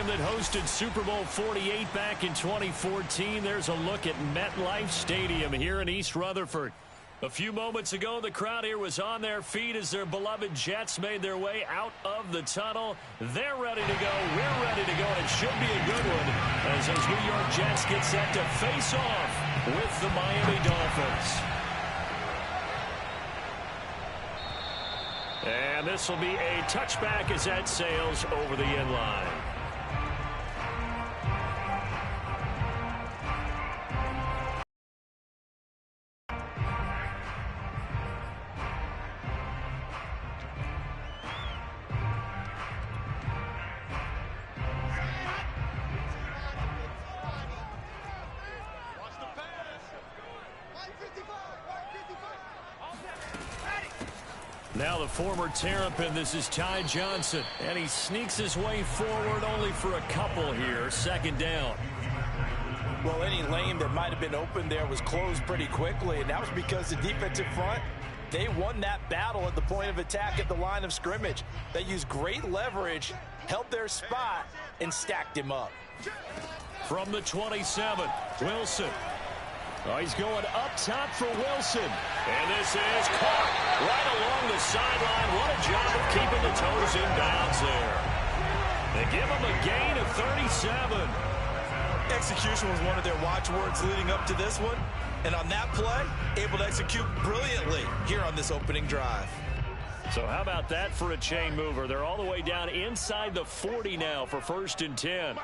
stadium that hosted Super Bowl 48 back in 2014. There's a look at MetLife Stadium here in East Rutherford. A few moments ago, the crowd here was on their feet as their beloved Jets made their way out of the tunnel. They're ready to go. We're ready to go, and it should be a good one as those New York Jets get set to face off with the Miami Dolphins. And this will be a touchback as that sails over the end line. Now the former Terrapin, this is Ty Johnson, and he sneaks his way forward only for a couple here. Second down. Well, any lane that might have been open there was closed pretty quickly, and that was because the defensive front, they won that battle at the point of attack at the line of scrimmage. They used great leverage, held their spot, and stacked him up. From the 27, Wilson. Oh, he's going up top for Wilson. And this is caught right along the sideline. What a job of keeping the toes in bounds there. They give him a gain of 37. Execution was one of their watchwords leading up to this one. And on that play, able to execute brilliantly here on this opening drive. So how about that for a chain mover? They're all the way down inside the 40 now for 1st and 10.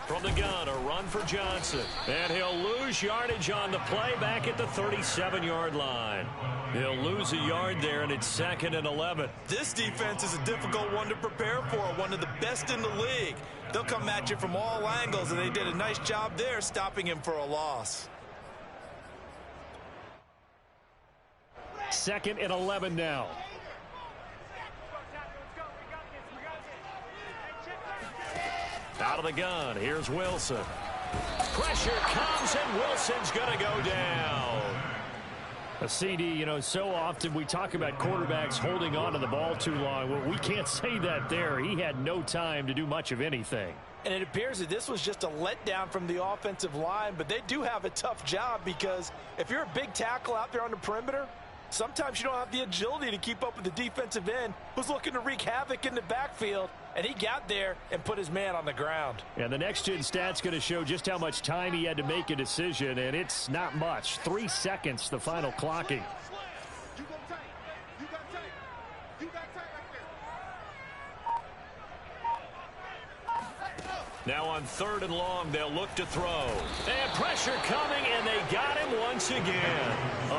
From the gun, a run for Johnson. And he'll lose yardage on the play back at the 37-yard line. He'll lose a yard there, and it's 2nd and 11. This defense is a difficult one to prepare for, one of the best in the league. They'll come at you from all angles, and they did a nice job there stopping him for a loss. 2nd and 11 now. Out of the gun, here's Wilson. Pressure comes, and Wilson's going to go down. A CD, you know, so often we talk about quarterbacks holding on to the ball too long. Well, we can't say that there. He had no time to do much of anything. And it appears that this was just a letdown from the offensive line, but they do have a tough job because if you're a big tackle out there on the perimeter, sometimes you don't have the agility to keep up with the defensive end who's looking to wreak havoc in the backfield, and he got there and put his man on the ground. And the next-gen stat's going to show just how much time he had to make a decision, and it's not much. 3 seconds, the final clocking. Now on 3rd and long, they'll look to throw. And pressure coming, and they got him once again.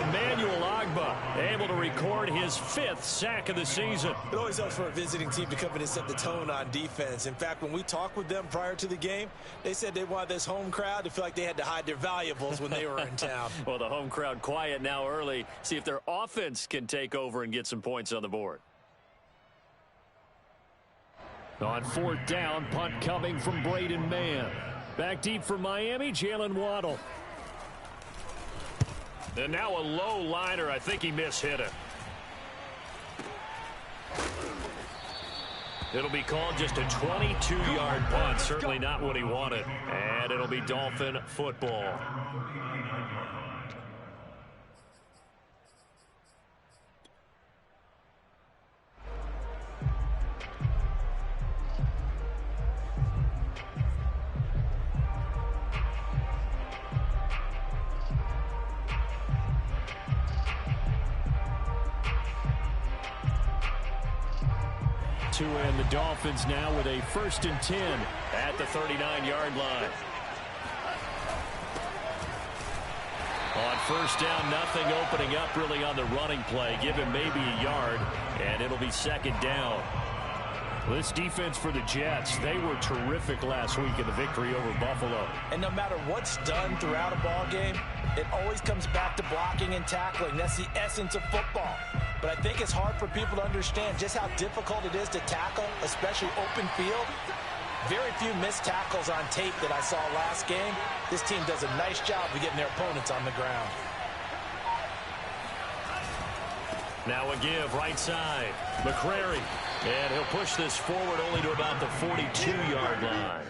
Emmanuel Ogbah able to record his 5th sack of the season. It always helps for a visiting team to come in and set the tone on defense. In fact, when we talked with them prior to the game, they said they wanted this home crowd to feel like they had to hide their valuables when they were in town. Well, the home crowd quiet now early. See if their offense can take over and get some points on the board. On 4th down, punt coming from Braden Mann. Back deep for Miami, Jalen Waddle. And now a low liner. I think he mishit it. It'll be called just a 22-yard punt. Certainly not what he wanted. And it'll be Dolphin football. And the Dolphins now with a 1st and 10 at the 39-yard line. On 1st down, nothing opening up really on the running play. Give him maybe a yard, and it'll be 2nd down. This defense for the Jets, they were terrific last week in the victory over Buffalo. And no matter what's done throughout a ball game, it always comes back to blocking and tackling. That's the essence of football. But I think it's hard for people to understand just how difficult it is to tackle, especially open field. Very few missed tackles on tape that I saw last game. This team does a nice job of getting their opponents on the ground. Now a give right side. McCrary. And he'll push this forward only to about the 42-yard line.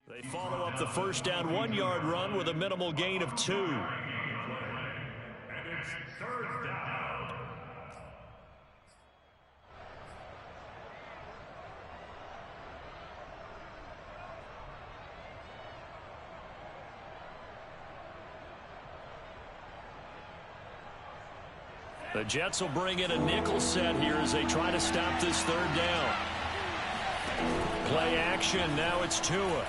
They follow up the first down 1-yard run with a minimal gain of 2. And it's third down. The Jets will bring in a nickel set here as they try to stop this third down. Play action. Now it's Tua.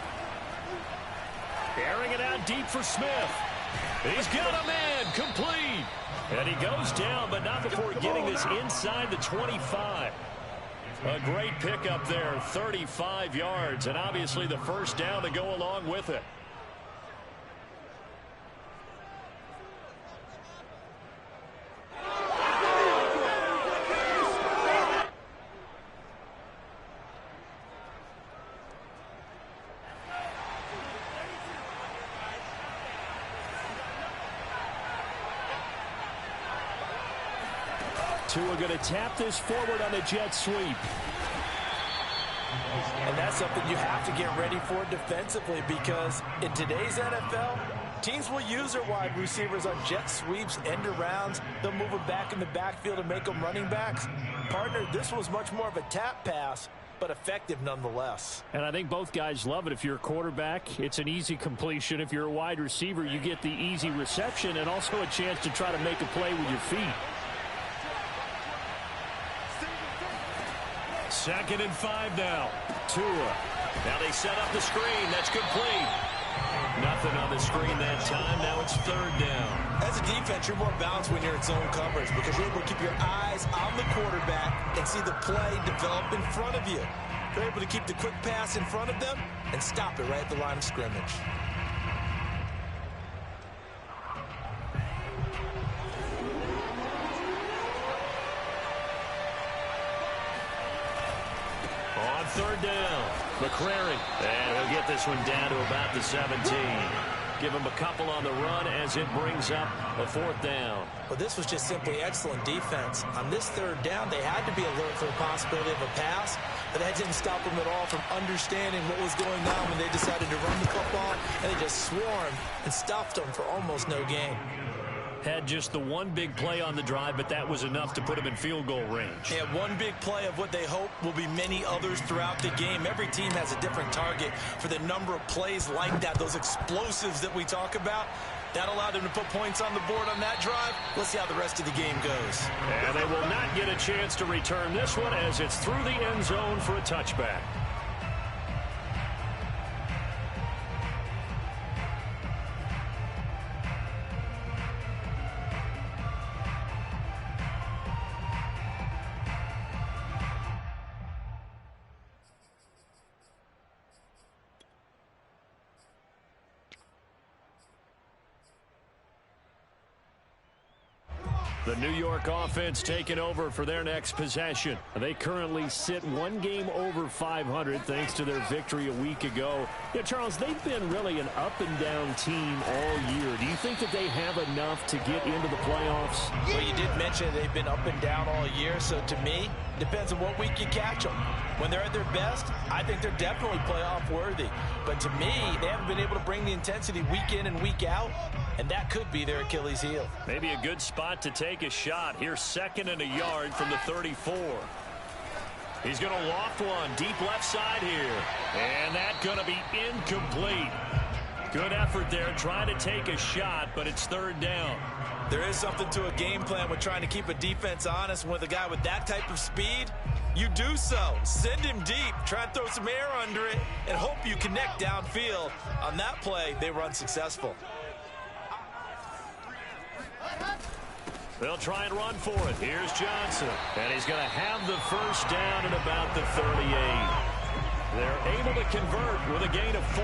Airing it out deep for Smith. He's got a man complete. And he goes down, but not before getting this inside the 25. A great pickup there, 35 yards, and obviously the first down to go along with it. Tua going to tap this forward on a jet sweep. And that's something you have to get ready for defensively, because in today's NFL, teams will use their wide receivers on jet sweeps, end arounds. They'll move them back in the backfield and make them running backs. Partner, this was much more of a tap pass, but effective nonetheless. And I think both guys love it. If you're a quarterback, it's an easy completion. If you're a wide receiver, you get the easy reception and also a chance to try to make a play with your feet. 2nd and 5 now. Tua. Now they set up the screen. That's complete. Nothing on the screen that time. Now it's 3rd down. As a defense, you're more balanced when you're in zone coverage, because you're able to keep your eyes on the quarterback and see the play develop in front of you. You're able to keep the quick pass in front of them and stop it right at the line of scrimmage. On 3rd down, McCrary. And he'll get this one down to about the 17. Give him a couple on the run as it brings up a 4th down. Well, this was just simply excellent defense. On this 3rd down, they had to be alert for the possibility of a pass, but that didn't stop them at all from understanding what was going on when they decided to run the football, and they just swarmed and stuffed them for almost no gain. Had just the one big play on the drive, but that was enough to put him in field goal range. Yeah, one big play of what they hope will be many others throughout the game. Every team has a different target for the number of plays like that, those explosives that we talk about. That allowed them to put points on the board on that drive. Let's see how the rest of the game goes. And they will not get a chance to return this one as it's through the end zone for a touchback. The New York offense taking over for their next possession. They currently sit one game over 500 thanks to their victory a week ago. Yeah, Charles, they've been really an up-and-down team all year. Do you think that they have enough to get into the playoffs? Well, you did mention they've been up and down all year, so to me, depends on what week you catch them. When they're at their best, I think they're definitely playoff worthy. But to me, they haven't been able to bring the intensity week in and week out, and that could be their Achilles heel. Maybe a good spot to take a shot. Here's 2nd and a yard from the 34. He's going to loft one deep left side here. And that's going to be incomplete. Good effort there trying to take a shot, but it's 3rd down. There is something to a game plan with trying to keep a defense honest. With a guy with that type of speed, you do so. Send him deep. Try and throw some air under it and hope you connect downfield. On that play, they were unsuccessful. They'll try and run for it. Here's Johnson. And he's going to have the first down at about the 38. They're able to convert with a gain of 4.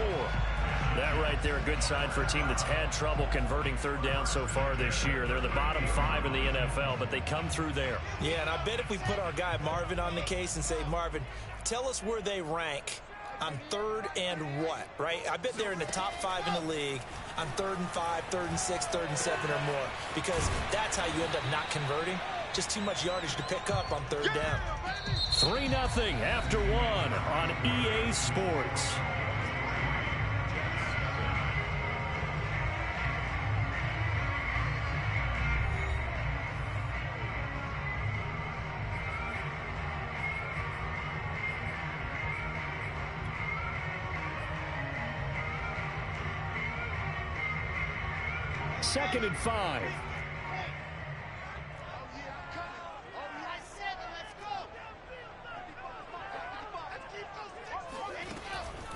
That right there, a good sign for a team that's had trouble converting third down so far this year. They're the bottom 5 in the NFL, but they come through there. Yeah, and I bet if we put our guy Marvin on the case and say, Marvin, tell us where they rank on third and what, right? I bet they're in the top 5 in the league on 3rd and 5, 3rd and 6, 3rd and 7 or more, because that's how you end up not converting. Just too much yardage to pick up on third down. 3-0 after 1 on EA Sports. Second and 5.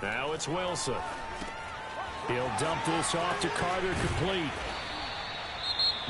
Now it's Wilson. He'll dump this off to Carter, complete.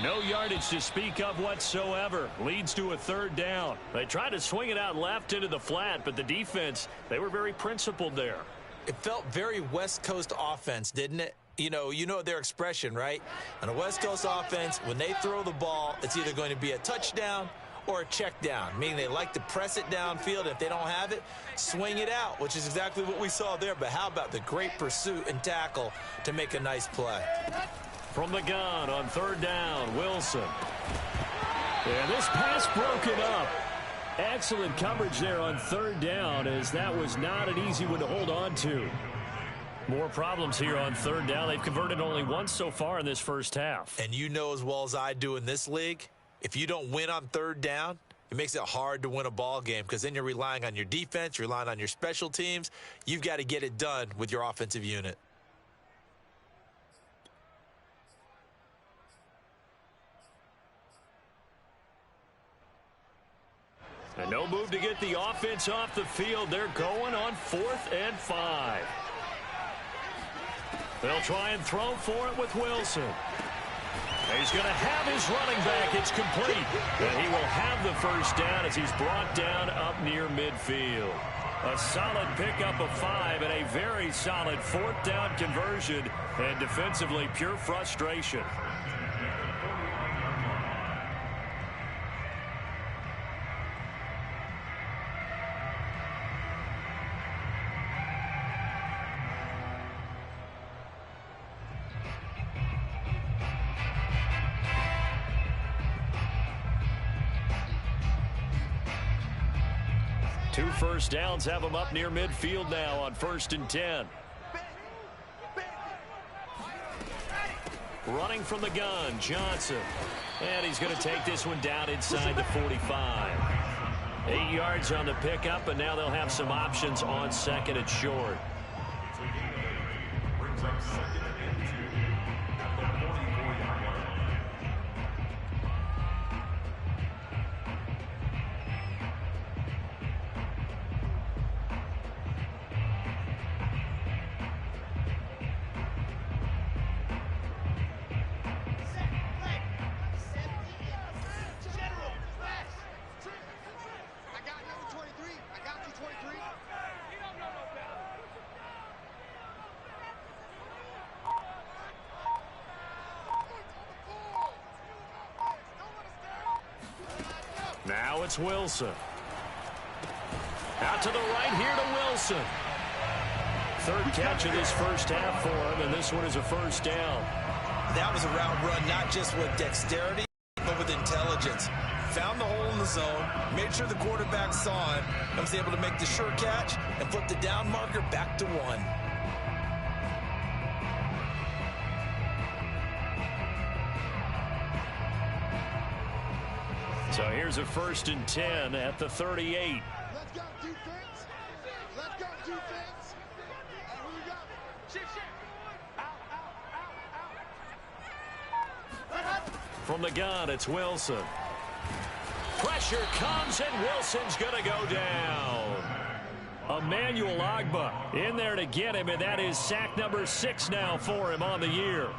No yardage to speak of whatsoever. Leads to a third down. They tried to swing it out left into the flat, but the defense, they were very principled there. It felt very West Coast offense, didn't it? You know their expression, right? On a West Coast offense, when they throw the ball, it's either going to be a touchdown or a check down, meaning they like to press it downfield. If they don't have it, swing it out, which is exactly what we saw there. But how about the great pursuit and tackle to make a nice play? From the gun on third down, Wilson. And this pass broken up. Excellent coverage there on third down, as that was not an easy one to hold on to. More problems here on third down. They've converted only once so far in this first half. And you know as well as I do in this league, if you don't win on third down, it makes it hard to win a ball game, because then you're relying on your defense, you're relying on your special teams. You've got to get it done with your offensive unit. And no move to get the offense off the field. They're going on 4th and 5. They'll try and throw for it with Wilson. He's going to have his running back. It's complete. And he will have the first down as he's brought down up near midfield. A solid pickup of 5 and a very solid 4th down conversion. And defensively, pure frustration. Two first downs have them up near midfield now on 1st and 10. Running from the gun, Johnson. And he's going to take this one down inside the 45. 8 yards on the pickup, and now they'll have some options on 2nd and short. Brings up 2nd and 2 at the 44-yard line. Now it's Wilson. Out to the right here to Wilson. 3rd catch of this first half for him, and this one is a first down. That was a route run, not just with dexterity, but with intelligence. Found the hole in the zone, made sure the quarterback saw him, and was able to make the sure catch and flip the down marker back to 1. So here's a 1st and 10 at the 38. Let's go defense. Let's go defense. Who you got? Shift. Out. From the gun, it's Wilson. Pressure comes, and Wilson's going to go down. Emmanuel Ogbah in there to get him, and that is sack number 6 now for him on the year.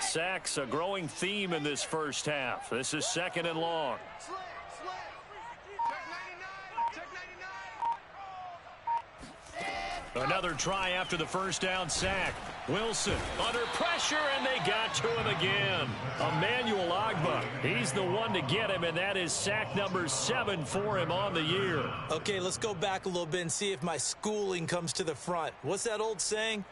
Sacks a growing theme in this first half. This is 2nd and long. Slant. Check 99. Check 99. Another try after the first down sack. Wilson under pressure, and they got to him again. Emmanuel Ogbah, he's the one to get him, and that is sack number 7 for him on the year. Okay, let's go back a little bit and see if my schooling comes to the front. What's that old saying?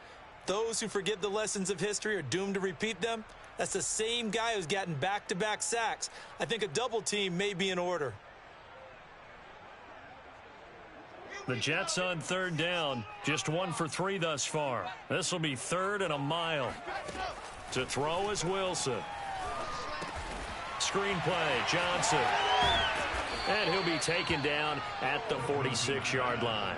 Those who forget the lessons of history are doomed to repeat them. That's the same guy who's gotten back-to-back sacks. I think a double team may be in order. The Jets on 3rd down, just 1 for 3 thus far. This will be 3rd and a mile. To throw is Wilson. Screen play, Johnson. And he'll be taken down at the 46-yard line.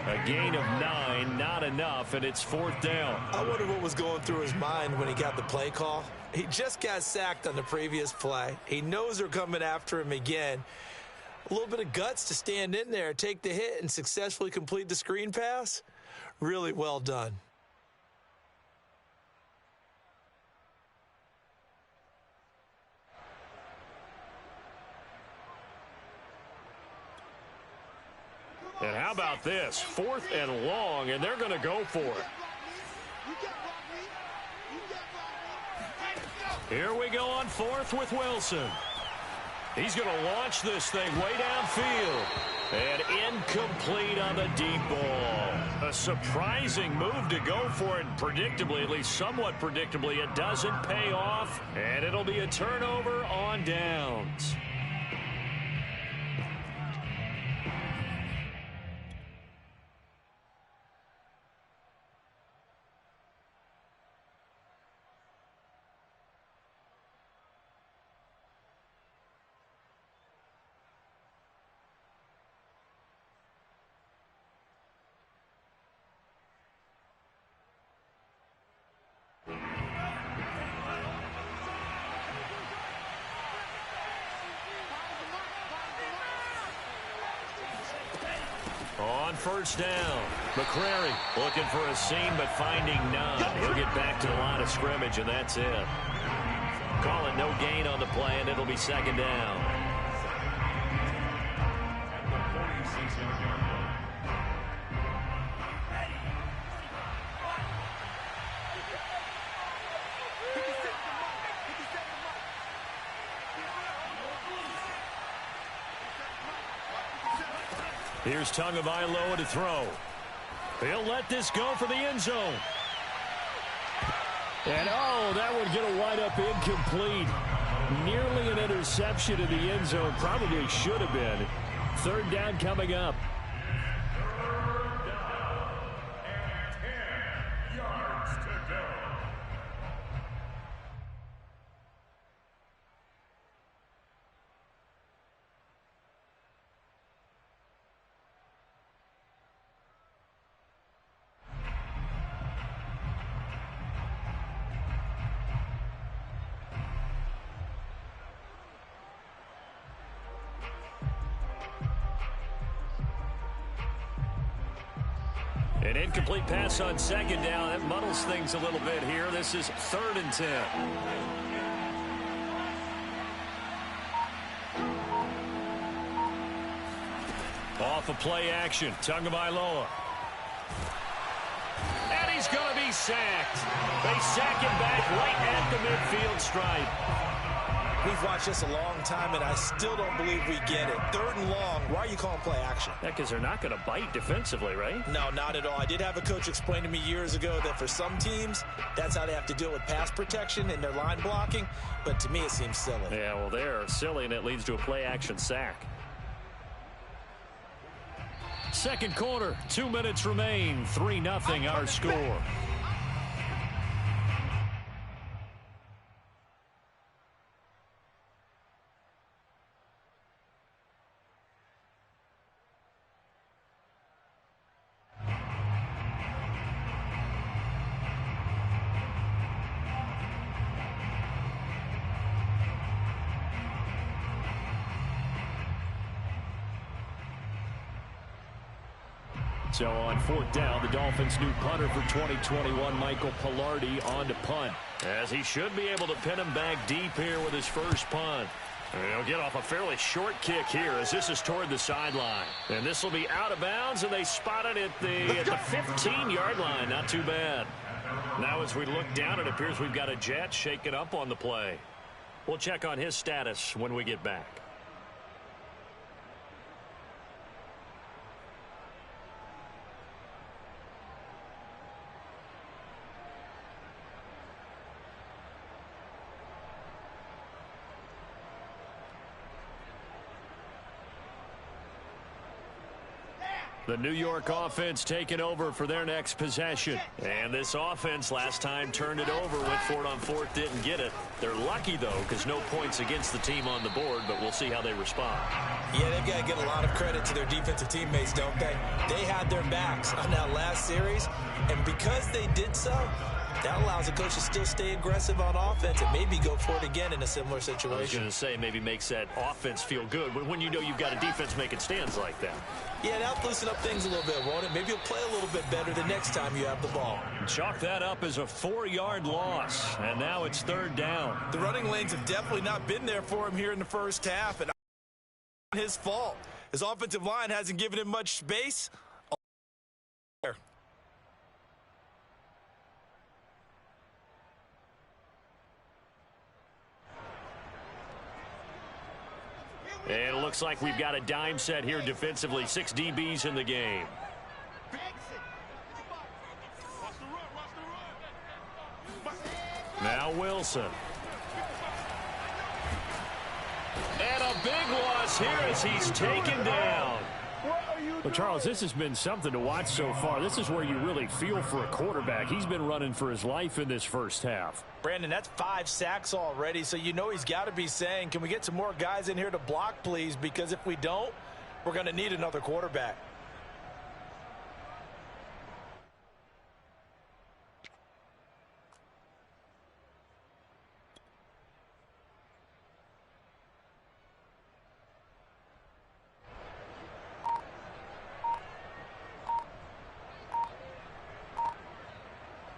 A gain of 9, not enough, and it's 4th down. I wonder what was going through his mind when he got the play call. He just got sacked on the previous play. He knows they're coming after him again. A little bit of guts to stand in there, take the hit, and successfully complete the screen pass. Really well done. And how about this? 4th and long, and they're going to go for it. Here we go on 4th with Wilson. He's going to launch this thing way downfield. And incomplete on the deep ball. A surprising move to go for it. Predictably, at least somewhat predictably, it doesn't pay off. And it'll be a turnover on downs. On 1st down, McCrary looking for a seam but finding none. He'll get back to the line of scrimmage, and that's it. Call it no gain on the play, and it'll be 2nd down. Here's Tagovailoa to throw. He'll let this go for the end zone. And, oh, that would get a wide-up incomplete. Nearly an interception in the end zone. Probably should have been. 3rd down coming up. An incomplete pass on 2nd down. That muddles things a little bit here. This is 3rd and 10. Off of play action. Tagovailoa. And he's going to be sacked. They sack him back right at the midfield stripe. We've watched this a long time, and I still don't believe we get it. 3rd and long. Why are you calling play action? Yeah, because they're not going to bite defensively, right? No, not at all. I did have a coach explain to me years ago that for some teams, that's how they have to deal with pass protection and their line blocking. But to me, it seems silly. Yeah, well, they're silly, and it leads to a play-action sack. 2nd quarter, 2 minutes remain. 3-0 our score. So on 4th down, the Dolphins' new punter for 2021, Michael Pilardi, on to punt. As he should be able to pin him back deep here with his first punt. And he'll get off a fairly short kick here as this is toward the sideline. And this will be out of bounds, and they spot it at the 15-yard line. Not too bad. Now as we look down, it appears we've got a Jet shaking up on the play. We'll check on his status when we get back. The New York offense taking over for their next possession. And this offense last time turned it over, went for it on fourth, didn't get it. They're lucky, though, because no points against the team on the board, but we'll see how they respond. Yeah, they've got to give a lot of credit to their defensive teammates, don't they? They had their backs on that last series, and because they did so, that allows the coach to still stay aggressive on offense and maybe go for it again in a similar situation. I was going to say maybe makes that offense feel good when you know you've got a defense making stands like that. Yeah, that'll loosen up things a little bit, won't it? Maybe you'll play a little bit better the next time you have the ball. Chalk that up as a 4-yard loss, and now it's third down. The running lanes have definitely not been there for him here in the first half, and his fault. His offensive line hasn't given him much space. And it looks like we've got a dime set here defensively. 6 DBs in the game. Now Wilson. And a big loss here as he's taken down. Well, Charles, this has been something to watch so far. This is where you really feel for a quarterback. He's been running for his life in this first half. Brandon, that's 5 sacks already, so you know he's got to be saying, can we get some more guys in here to block, please? Because if we don't, we're going to need another quarterback.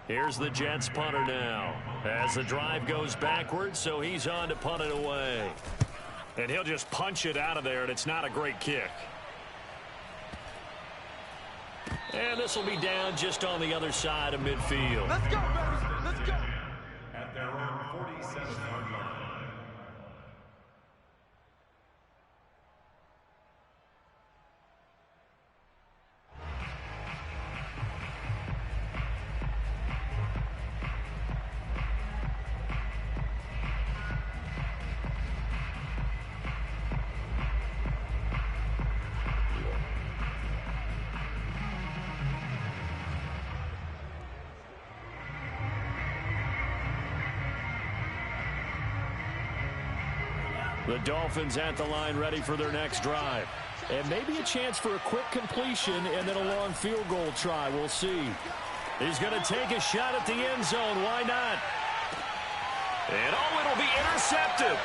Here's the Jets punter now as the drive goes backwards, so he's on to punt it away. And he'll just punch it out of there, and it's not a great kick. And this will be down just on the other side of midfield. Let's go, baby. Let's go. At their own 47-yard line. The Dolphins at the line ready for their next drive. And maybe a chance for a quick completion and then a long field goal try. We'll see. He's going to take a shot at the end zone. Why not? And oh, it'll be intercepted.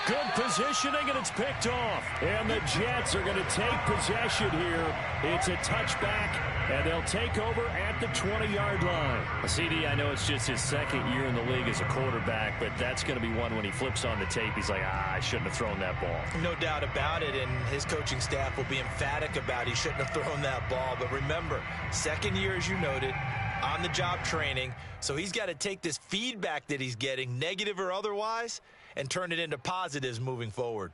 Good positioning, and it's picked off. And the Jets are going to take possession here. It's a touchback, and they'll take over at the 20-yard line. CD, I know it's just his second year in the league as a quarterback, but that's going to be one when he flips on the tape. He's like, I shouldn't have thrown that ball. No doubt about it, and his coaching staff will be emphatic about he shouldn't have thrown that ball. But remember, second year, as you noted, on-the-job training, so he's got to take this feedback that he's getting, negative or otherwise, and turn it into positives moving forward.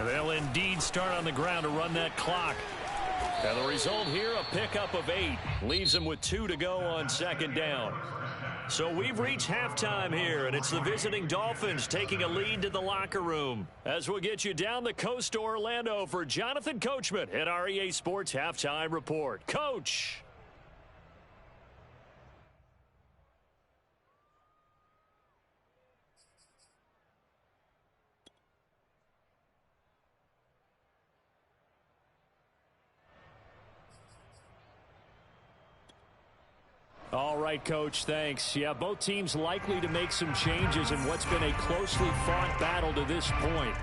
They'll indeed start on the ground to run that clock. And the result here, a pickup of 8. Leaves them with 2 to go on second down. So we've reached halftime here, and it's the visiting Dolphins taking a lead to the locker room. As we'll get you down the coast to Orlando for Jonathan Coachman at our EA Sports Halftime Report. Coach. All right, Coach, thanks. Yeah, both teams likely to make some changes in what's been a closely fought battle to this point.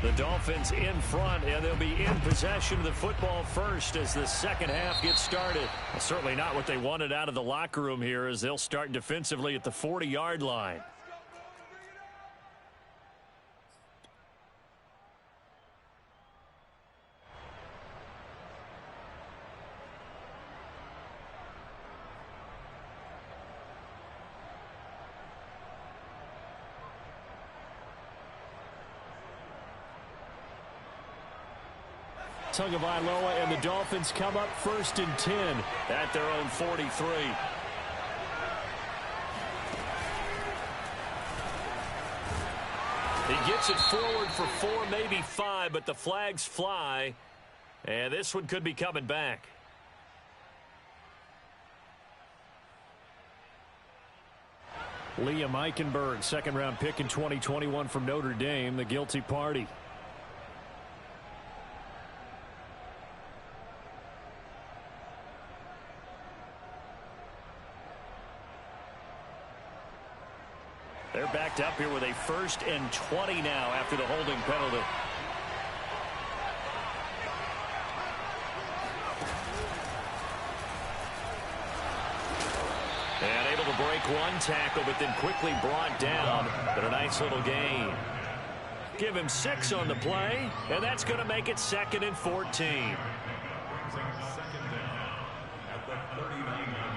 The Dolphins in front, and they'll be in possession of the football first as the second half gets started. Well, certainly not what they wanted out of the locker room here as they'll start defensively at the 40-yard line. Tagovailoa and the Dolphins come up 1st and 10 at their own 43. He gets it forward for 4, maybe 5, but the flags fly, and this one could be coming back. Liam Eichenberg, second-round pick in 2021 from Notre Dame, the guilty party. They're backed up here with a 1st and 20 now after the holding penalty. And able to break one tackle, but then quickly brought down. But a nice little gain. Give him 6 on the play, and that's going to make it 2nd and 14. Second down at the 39-yard line.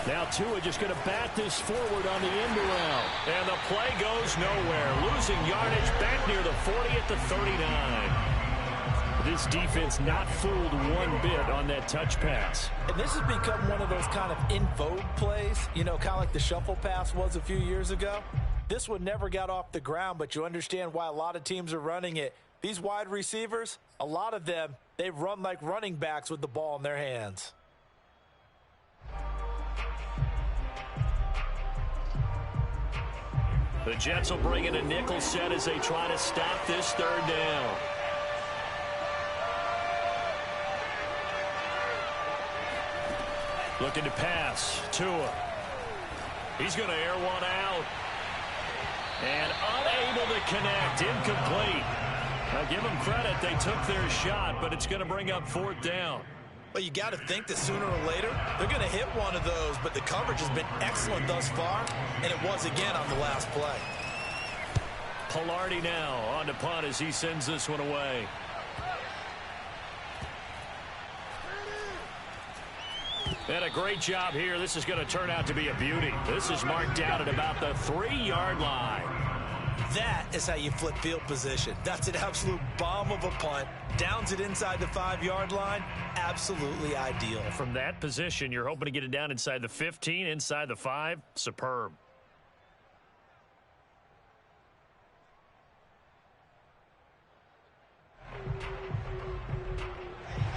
Now Tua just going to bat this forward on the end around. And the play goes nowhere. Losing yardage back near the 40 at the 39. This defense not fooled one bit on that touch pass. And this has become one of those kind of in vogue plays, you know, kind of like the shuffle pass was a few years ago. This one never got off the ground, but you understand why a lot of teams are running it. These wide receivers, a lot of them, they run like running backs with the ball in their hands. The Jets will bring in a nickel set as they try to stop this 3rd down. Looking to pass. Tua. He's going to air one out. And unable to connect. Incomplete. Now give them credit. They took their shot, but it's going to bring up 4th down. Well, you got to think that sooner or later, they're going to hit one of those, but the coverage has been excellent thus far, and it was again on the last play. Pilardi now on to punt as he sends this one away. And a great job here. This is going to turn out to be a beauty. This is marked down at about the 3-yard line. That is how you flip field position. That's an absolute bomb of a punt. Downs it inside the 5-yard line. Absolutely ideal. From that position, you're hoping to get it down inside the 15, inside the 5. Superb.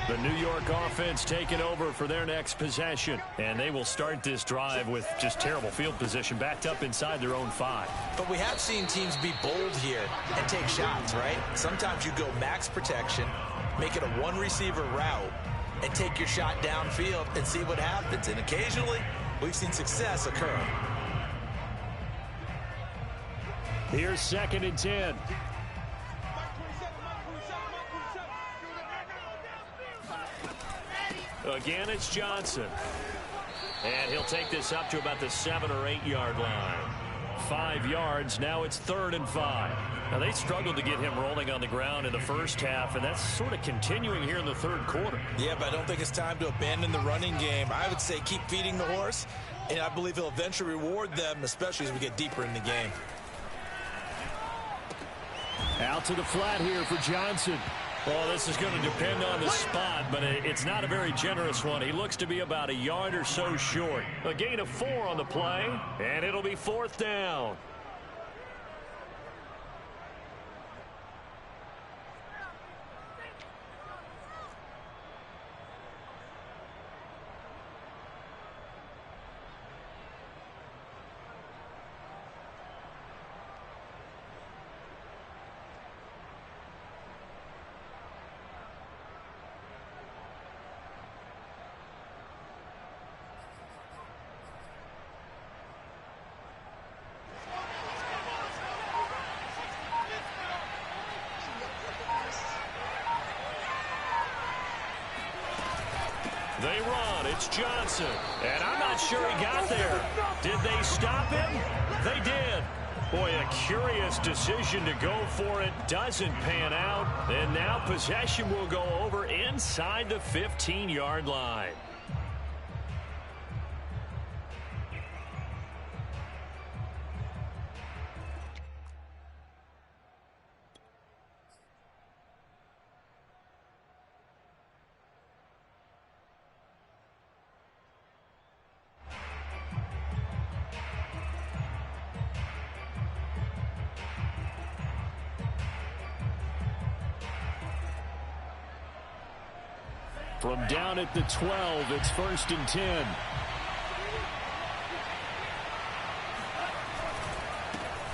The New York offense taking over for their next possession. And they will start this drive with just terrible field position, backed up inside their own 5. But we have seen teams be bold here and take shots, right? Sometimes you go max protection, make it a one-receiver route, and take your shot downfield and see what happens. And occasionally, we've seen success occur. Here's 2nd and 10. Again, it's Johnson. And he'll take this up to about the 7 or 8 yard line. 5 yards. Now it's 3rd and 5. Now, they struggled to get him rolling on the ground in the first half, and that's sort of continuing here in the 3rd quarter. Yeah, but I don't think it's time to abandon the running game. I would say keep feeding the horse, and I believe he'll eventually reward them, especially as we get deeper in the game. Out to the flat here for Johnson. Well, this is going to depend on the spot, but it's not a very generous one. He looks to be about a yard or so short. A gain of 4 on the play, and it'll be 4th down. They run. It's Johnson. And I'm not sure he got there. Did they stop him? They did. Boy, a curious decision to go for it. Doesn't pan out. And now possession will go over inside the 15-yard line. From down at the 12, it's 1st and 10.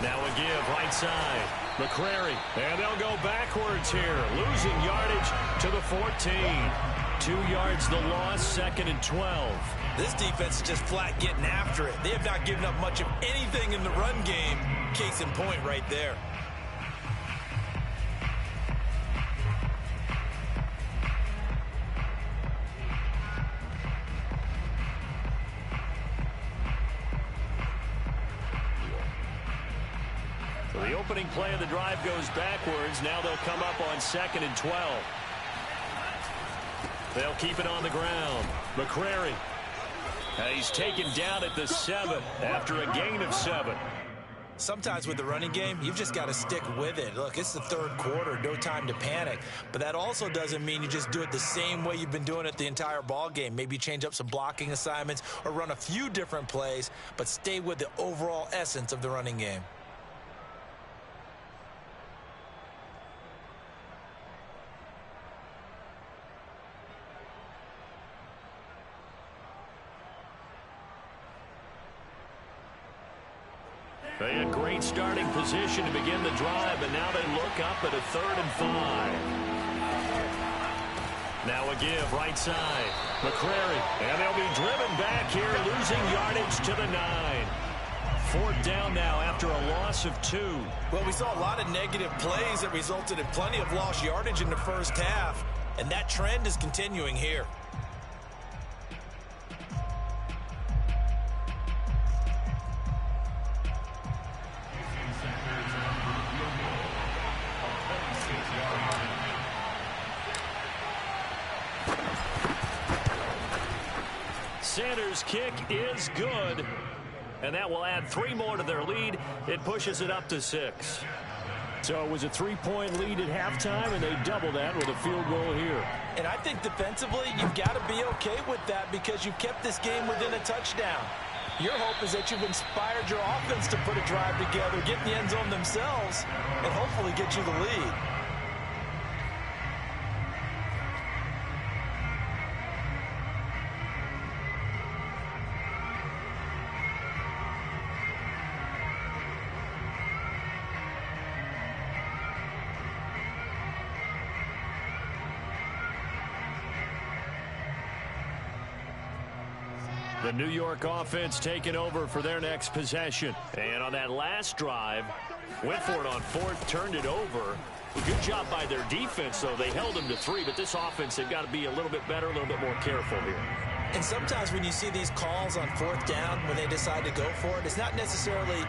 Now a give right side. McCrary, and they'll go backwards here, losing yardage to the 14. 2 yards the loss, 2nd and 12. This defense is just flat getting after it. They have not given up much of anything in the run game. Case in point right there. The opening play of the drive goes backwards. Now they'll come up on 2nd and 12. They'll keep it on the ground. McCrary. He's taken down at the 7 after a gain of 7. Sometimes with the running game, you've just got to stick with it. Look, it's the 3rd quarter, no time to panic. But that also doesn't mean you just do it the same way you've been doing it the entire ball game. Maybe change up some blocking assignments or run a few different plays, but stay with the overall essence of the running game. They had great starting position to begin the drive, but now they look up at a 3rd and 5. Now a give right side. McCrary, and they'll be driven back here, losing yardage to the 9. 4th down now after a loss of 2. Well, we saw a lot of negative plays that resulted in plenty of lost yardage in the first half, and that trend is continuing here. Sanders' kick is good, and that will add 3 more to their lead. It pushes it up to 6. So it was a 3-point lead at halftime, and they double that with a field goal here. And I think defensively, you've got to be okay with that because you've kept this game within a touchdown. Your hope is that you've inspired your offense to put a drive together, get in the end zone themselves, and hopefully get you the lead. The New York offense taking over for their next possession. And on that last drive, went for it on 4th, turned it over. Good job by their defense, though. They held them to 3, but this offense, they've got to be a little bit better, a little bit more careful here. And sometimes when you see these calls on 4th down, when they decide to go for it, it's not necessarily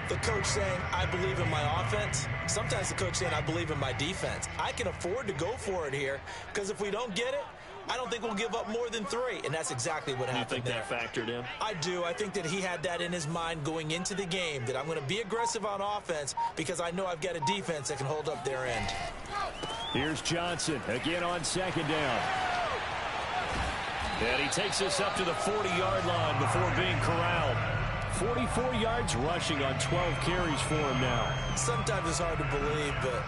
the coach saying, I believe in my offense. Sometimes the coach saying, I believe in my defense. I can afford to go for it here because if we don't get it, I don't think we'll give up more than 3, and that's exactly what happened there. You think that factored in? I do. I think that he had that in his mind going into the game, that I'm going to be aggressive on offense because I know I've got a defense that can hold up their end. Here's Johnson again on 2nd down. And he takes us up to the 40-yard line before being corralled. 44 yards rushing on 12 carries for him now. Sometimes it's hard to believe, but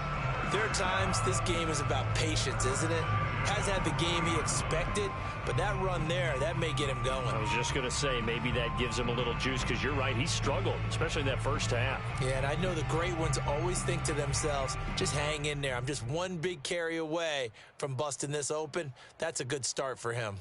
there are times this game is about patience, isn't it? Hasn't had the game he expected, but that run there, that may get him going. I was just going to say, maybe that gives him a little juice because you're right, he struggled, especially in that first half. Yeah, and I know the great ones always think to themselves, just hang in there. I'm just one big carry away from busting this open. That's a good start for him.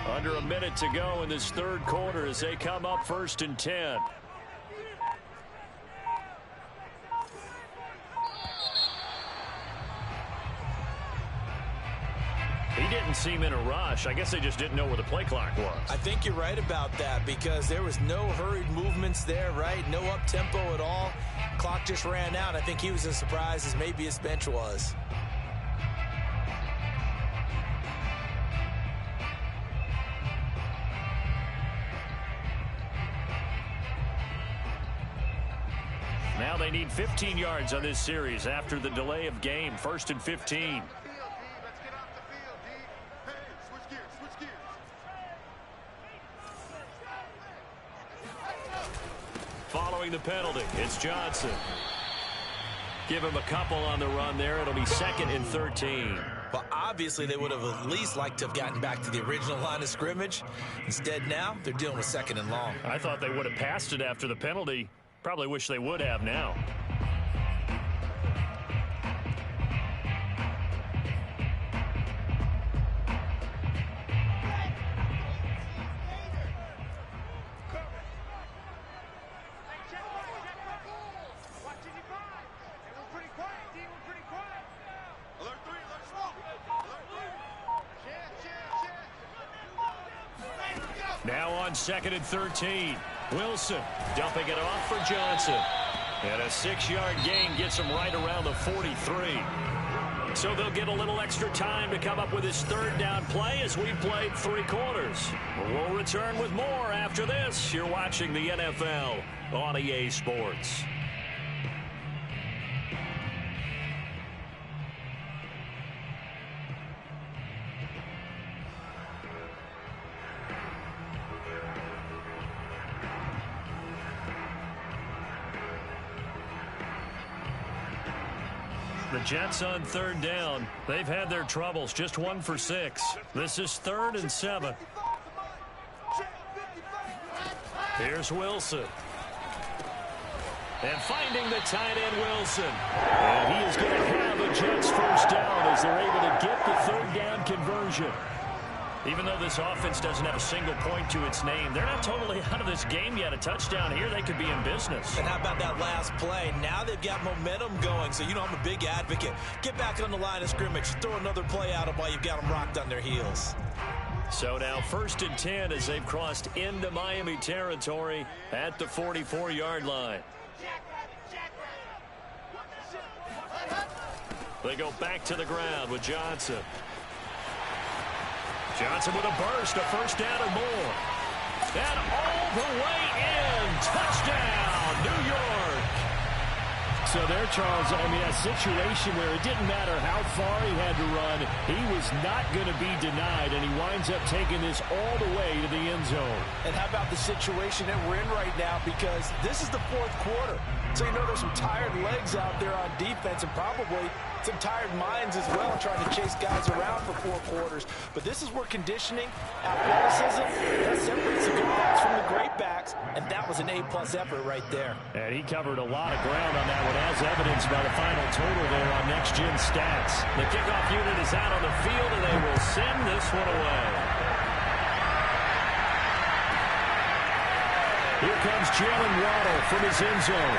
Under a minute to go in this 3rd quarter as they come up 1st and 10. He didn't seem in a rush. I guess they just didn't know where the play clock was. I think you're right about that because there was no hurried movements there, right? No up-tempo at all. Clock just ran out. I think he was as surprised as maybe his bench was. Now they need 15 yards on this series after the delay of game. 1st and 15. Following the penalty, it's Johnson. Give him a couple on the run there. It'll be 2nd and 13. Well, obviously, they would have at least liked to have gotten back to the original line of scrimmage. Instead, now they're dealing with 2nd and long. I thought they would have passed it after the penalty. Probably wish they would have now. Now on 2nd and 13. Wilson dumping it off for Johnson. And a 6-yard gain gets him right around the 43. So they'll get a little extra time to come up with his 3rd down play as we played 3 quarters. We'll return with more after this. You're watching the NFL on EA Sports. The Jets on 3rd down. They've had their troubles. Just 1 for 6. This is 3rd and 7. Here's Wilson. And finding the tight end, Wilson. And he is going to have a Jets 1st down as they're able to get the 3rd down conversion. Even though this offense doesn't have a single point to its name, they're not totally out of this game yet. A touchdown here, they could be in business. And how about that last play? Now they've got momentum going, so you know I'm a big advocate. Get back on the line of scrimmage. Throw another play at them while you've got them rocked on their heels. So now 1st and 10 as they've crossed into Miami territory at the 44-yard line. They go back to the ground with Johnson. Johnson with a burst, a 1st down or more. And all the way in. Touchdown, New York. So there, Charles, I mean, a situation where it didn't matter how far he had to run, he was not going to be denied, and he winds up taking this all the way to the end zone. And how about the situation that we're in right now, because this is the 4th quarter. So you know there's some tired legs out there on defense and probably some tired minds as well trying to chase guys around for 4 quarters. But this is where conditioning, athleticism, that separates the good backs from the great backs, and that was an A-plus effort right there. And he covered a lot of ground on that one, as evidenced by the final total there on Next Gen Stats. The kickoff unit is out on the field, and they will send this one away. Here comes Jalen Waddle from his end zone.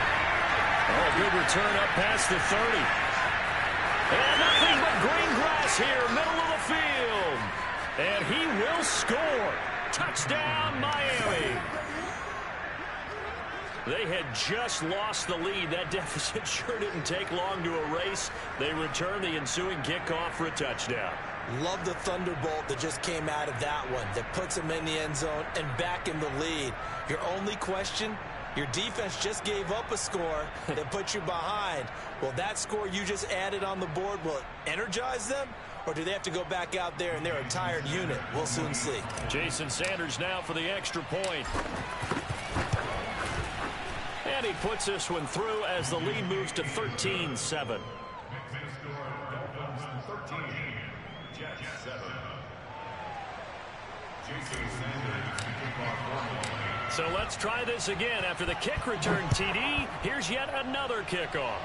Oh, good return up past the 30. And nothing but green grass here, middle of the field. And he will score. Touchdown, Miami. They had just lost the lead. That deficit sure didn't take long to erase. They return the ensuing kickoff for a touchdown. Love the thunderbolt that just came out of that one that puts them in the end zone and back in the lead. Your only question, your defense just gave up a score that put you behind. Well, that score you just added on the board, will it energize them? Or do they have to go back out there and they're a tired unit? We'll soon see. Jason Sanders now for the extra point. And he puts this one through as the lead moves to 13-7. So let's try this again. After the kick return TD, here's yet another kickoff.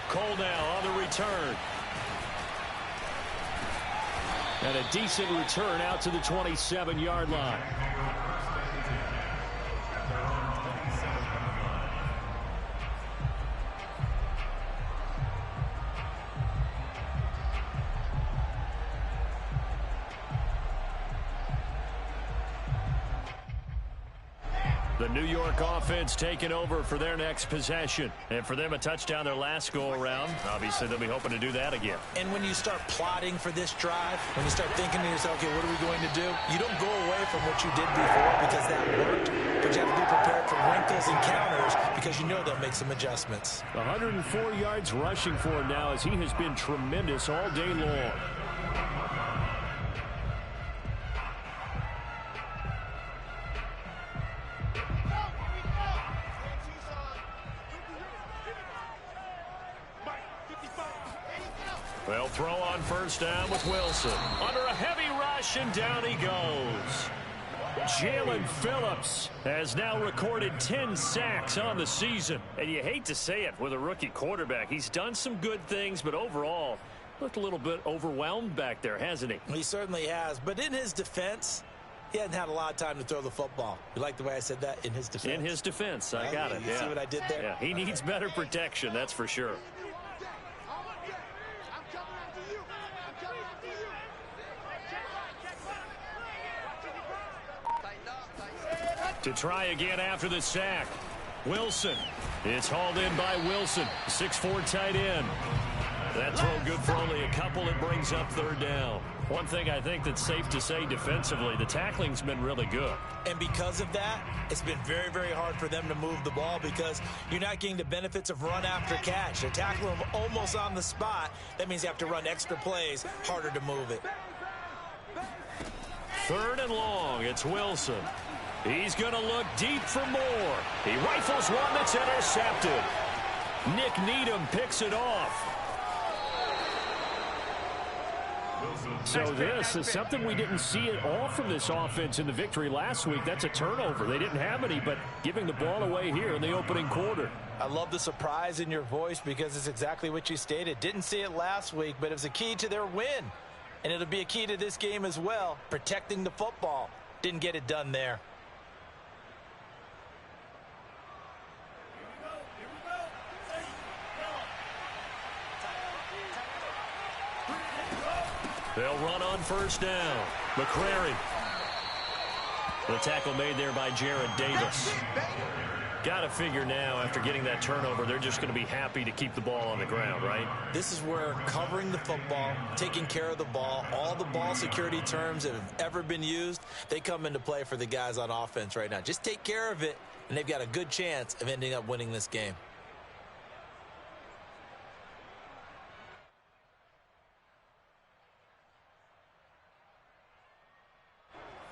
Cole now on the return. And a decent return out to the 27-yard line. The New York offense taking over for their next possession. And for them, a touchdown their last go-around. Obviously, they'll be hoping to do that again. And when you start plotting for this drive, when you start thinking to yourself, okay, what are we going to do? You don't go away from what you did before because that worked. But you have to be prepared for wrinkles and counters because you know they'll make some adjustments. 104 yards rushing for him now as he has been tremendous all day long. They'll throw on first down with Wilson. Under a heavy rush, and down he goes. Jalen Phillips has now recorded 10 sacks on the season. And you hate to say it with a rookie quarterback. He's done some good things, but overall, looked a little bit overwhelmed back there, hasn't he? He certainly has. But in his defense, he hadn't had a lot of time to throw the football. You like the way I said that? In his defense? In his defense. I got it. You see what I did there? Yeah, he needs better protection, that's for sure. To try again after the sack. Wilson. It's hauled in by Wilson. 6'4" tight end. That throw good for only a couple. It brings up third down. One thing I think that's safe to say defensively, the tackling's been really good. And because of that, it's been very, very hard for them to move the ball because you're not getting the benefits of run after catch. They're tackling them almost on the spot. That means you have to run extra plays, harder to move it. Third and long. It's Wilson. He's going to look deep for more. He rifles one that's intercepted. Nick Needham picks it off. So this is something we didn't see at all from this offense in the victory last week. That's a turnover. They didn't have any, but giving the ball away here in the opening quarter. I love the surprise in your voice because it's exactly what you stated. Didn't see it last week, but it was a key to their win. And it'll be a key to this game as well, protecting the football. Didn't get it done there. They'll run on first down. McCrary. The tackle made there by Jared Davis. Got to figure now, after getting that turnover, they're just going to be happy to keep the ball on the ground, right? This is where covering the football, taking care of the ball, all the ball security terms that have ever been used, they come into play for the guys on offense right now. Just take care of it, and they've got a good chance of ending up winning this game.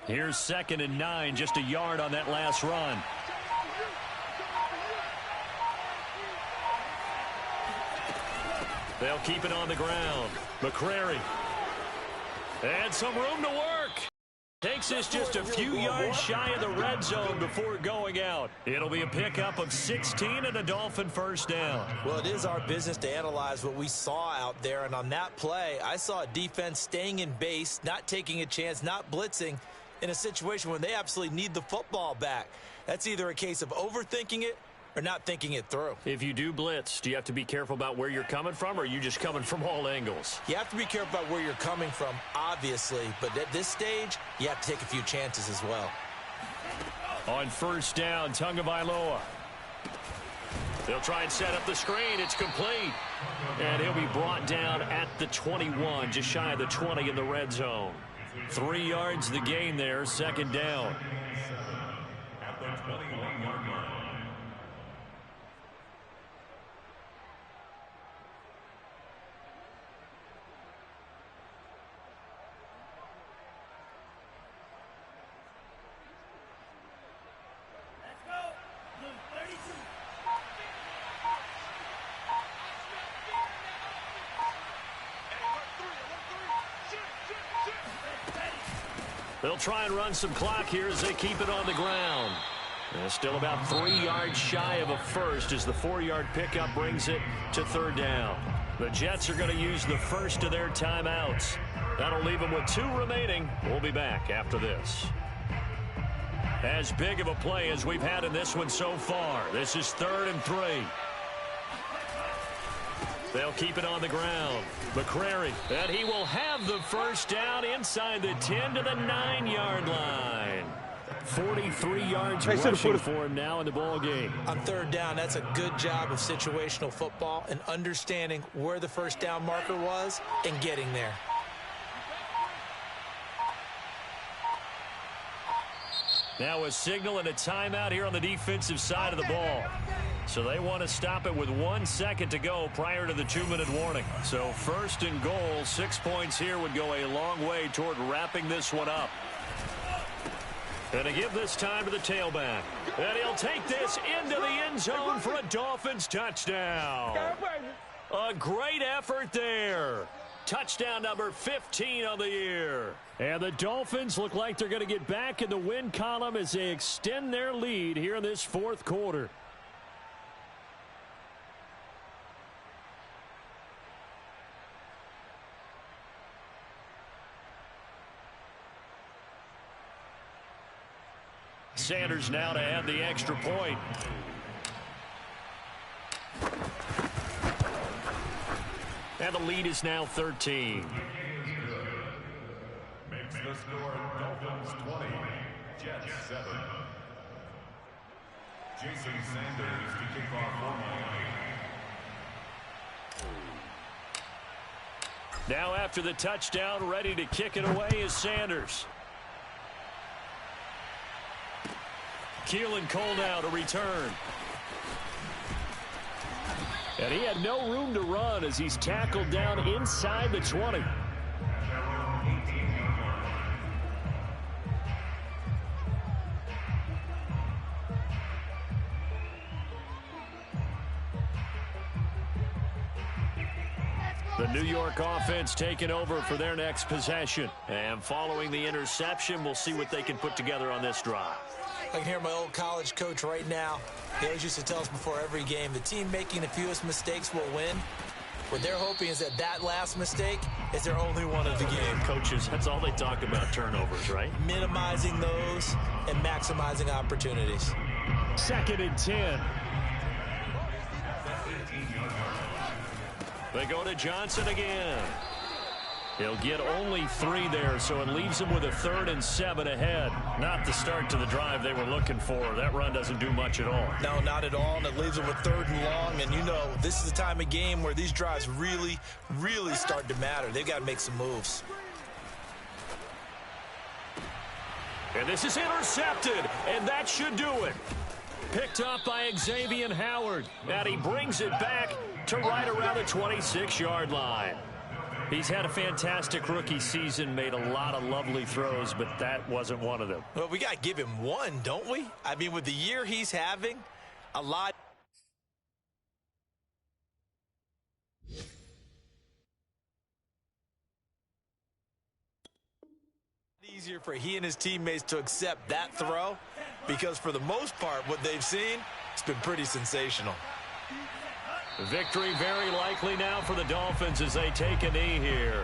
Here's 2nd and 9, just a yard on that last run. They'll keep it on the ground. McCrary. And some room to work. Takes us just a few yards shy of the red zone before going out. It'll be a pickup of 16 and a Dolphin first down. Well, it is our business to analyze what we saw out there. And on that play, I saw a defense staying in base, not taking a chance, not blitzing. in a situation when they absolutely need the football back. That's either a case of overthinking it or not thinking it through. If you do blitz, do you have to be careful about where you're coming from, or are you just coming from all angles? You have to be careful about where you're coming from, obviously, but at this stage, you have to take a few chances as well. On first down, Tagovailoa. They'll try and set up the screen. It's complete. And he'll be brought down at the 21, just shy of the 20 in the red zone. 3 yards the gain there, second down. At the 21-yard line. They'll try and run some clock here as they keep it on the ground. And still about 3 yards shy of a first as the 4-yard pickup brings it to third down. The Jets are going to use the first of their timeouts. That'll leave them with 2 remaining. We'll be back after this. As big of a play as we've had in this one so far. This is 3rd and 3. They'll keep it on the ground. McCrary, and he will have the first down inside the 10 to the 9-yard line. 43 yards rushing for him now in the ball game. On third down, that's a good job of situational football and understanding where the first down marker was and getting there. Now a signal and a timeout here on the defensive side of the ball. So they want to stop it with 1 second to go prior to the 2-minute warning. So 1st and goal, 6 points here would go a long way toward wrapping this one up. And to give this time to the tailback. And he'll take this into the end zone for a Dolphins touchdown. A great effort there. Touchdown number 15 on the year. And the Dolphins look like they're going to get back in the win column as they extend their lead here in this 4th quarter. Sanders now to add the extra point. And the lead is now 13. Makes the score Dolphins 20, Jets 7. Jason Sanders to kick off for Miami. Now after the touchdown, ready to kick it away is Sanders. Keelan Cole now to return. And he had no room to run as he's tackled down inside the 20. The New York offense taking over for their next possession. And following the interception, we'll see what they can put together on this drive. I can hear my old college coach right now. He always used to tell us before every game, the team making the fewest mistakes will win. What they're hoping is that last mistake is their only one of the game. Coaches, that's all they talk about, turnovers, right? Minimizing those and maximizing opportunities. 2nd and 10. They go to Johnson again. He'll get only 3 there, so it leaves them with a 3rd and 7 ahead. Not the start to the drive they were looking for. That run doesn't do much at all. No, not at all, and it leaves them with 3rd and long. And you know, this is the time of game where these drives really, really start to matter. They've got to make some moves. And this is intercepted, and that should do it. Picked up by Xavier Howard. And he brings it back to right around the 26-yard line. He's had a fantastic rookie season, made a lot of lovely throws, but that wasn't one of them. Well, we got to give him one, don't we? I mean, with the year he's having, a lot easier for he and his teammates to accept that throw, because for the most part, what they've seen, it's been pretty sensational. Victory very likely now for the Dolphins as they take a knee here.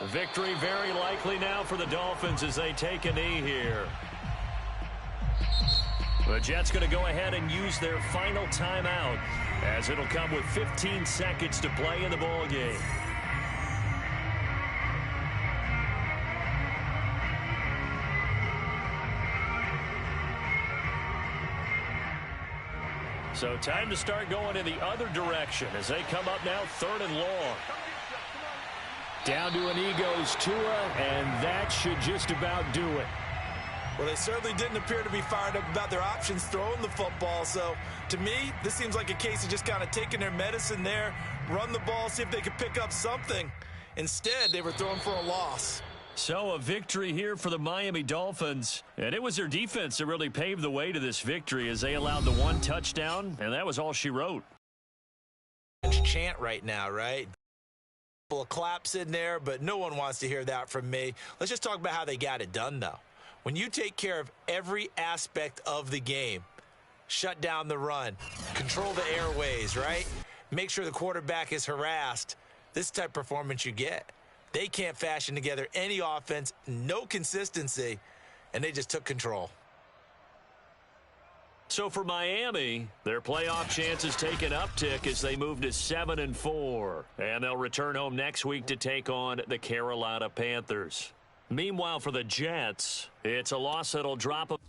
Victory very likely now for the Dolphins as they take a knee here. The Jets going to go ahead and use their final timeout as it'll come with 15 seconds to play in the ball game. So time to start going in the other direction as they come up now 3rd and long. Down to an goes Tua, and that should just about do it. Well, they certainly didn't appear to be fired up about their options throwing the football. So, to me, this seems like a case of just kind of taking their medicine there, run the ball, see if they could pick up something. Instead, they were throwing for a loss. So a victory here for the Miami Dolphins. And it was their defense that really paved the way to this victory as they allowed the 1 touchdown, and that was all she wrote. Chant right now, right? Couple of claps in there, but no one wants to hear that from me. Let's just talk about how they got it done, though. When you take care of every aspect of the game, shut down the run, control the airways, right? Make sure the quarterback is harassed. This type of performance you get. They can't fashion together any offense, no consistency, and they just took control. So for Miami, their playoff chances take an uptick as they move to 7-4. And they'll return home next week to take on the Carolina Panthers. Meanwhile, for the Jets, it's a loss that'll drop them.